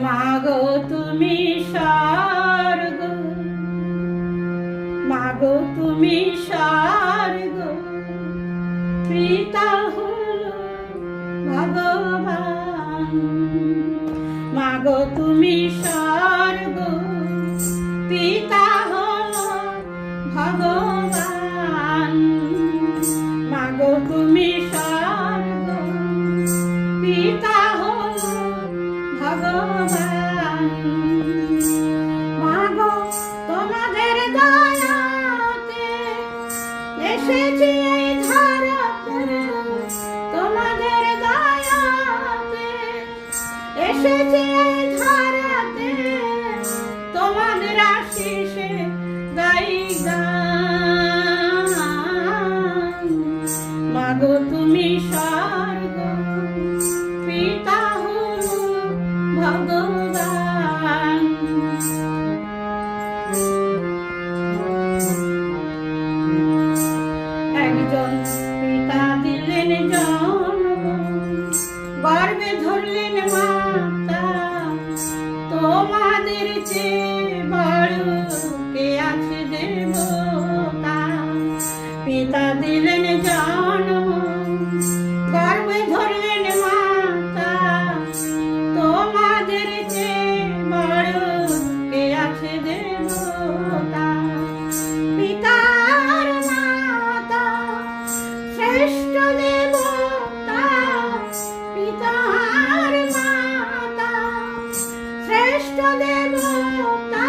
মাগো তুমি স্বর্গ, মাগো তুমি স্বর্গ, পিতা হলো ভগবান। মাগো তুমি স্বর্গ, পিতা হলো ভগবান। মাগো তুমি স্বর্গ, পিতা হলো ভগবান। মাগো তোমাদের দয়াতে এসেছি এই ধরাতে, তোমাদের দয়াতে এসেছি এই ধরাতে, তোমাদের আশিসে গাই গান। মাগো তুমি স্বর্গ, পিতা হলো ভগবান। একজন পিতা দিলেন জন্ম, গর্ভে ধরলেন মাতা, তোমাদের চেয়ে বড় কে আছে দেবতা। পিতা দিলেন জন্ম, গর্ভে ধরলেন মাতা, তোমাদের চেয়ে বড় কে আছে দেবতা। পিতার মাতা শ্রেষ্ঠ দেবতা, পিতার মাতা শ্রেষ্ঠ দেবতা,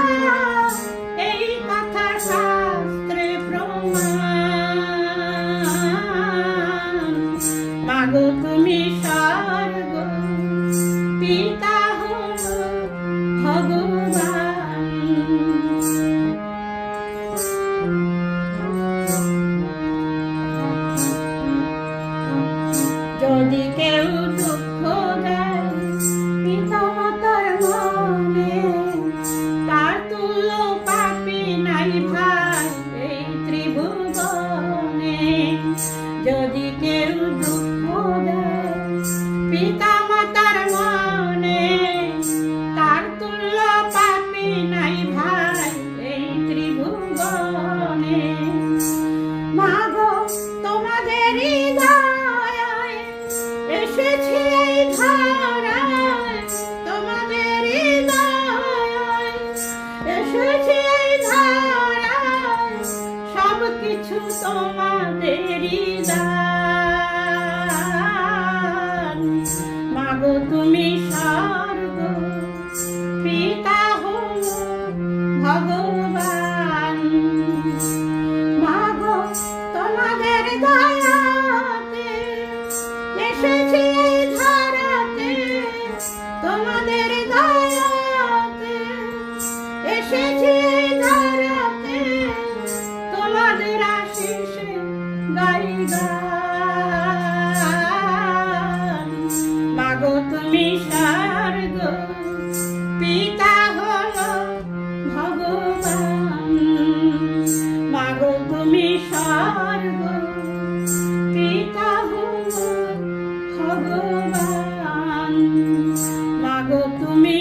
এই কথা শাস্ত্রে প্রমাণ। মাগো তুমি স্বর্গ, পিতা হলো ভগবান। যদি কেউ দুঃখ দেয় পিতা মাতার মনে, তার তুল্য পাপী নাই ভাই এই ত্রিভুবনে। যদি কেউ দুঃখ দেয় পিতা মাতার মনে, তার তুল্য পাপী নাই ভাই এই ত্রিভুবনে। মাগো তোমাদেরই দয়ায় এসেছি এই ধরায়, তোমাদেরই দয়ায় এসেছি এই ধরায়, সব কিছু তোমাদেরই দান। মাগো তুমি স্বর্গ, পিতা হলো ভগবান। মাগো তোমাদের দয়াতে এসেছি এই ধরাতে, তোমাদের দয়াতে এসেছি এই ধরাতে, তোমাদের আশিসে গাই গান। মাগো তুমি স্বর্গ, পিতা হলো ভগবান। মাগো তুমি স্বর্গ, পিতা হলো ভগবান। মাগো তুমি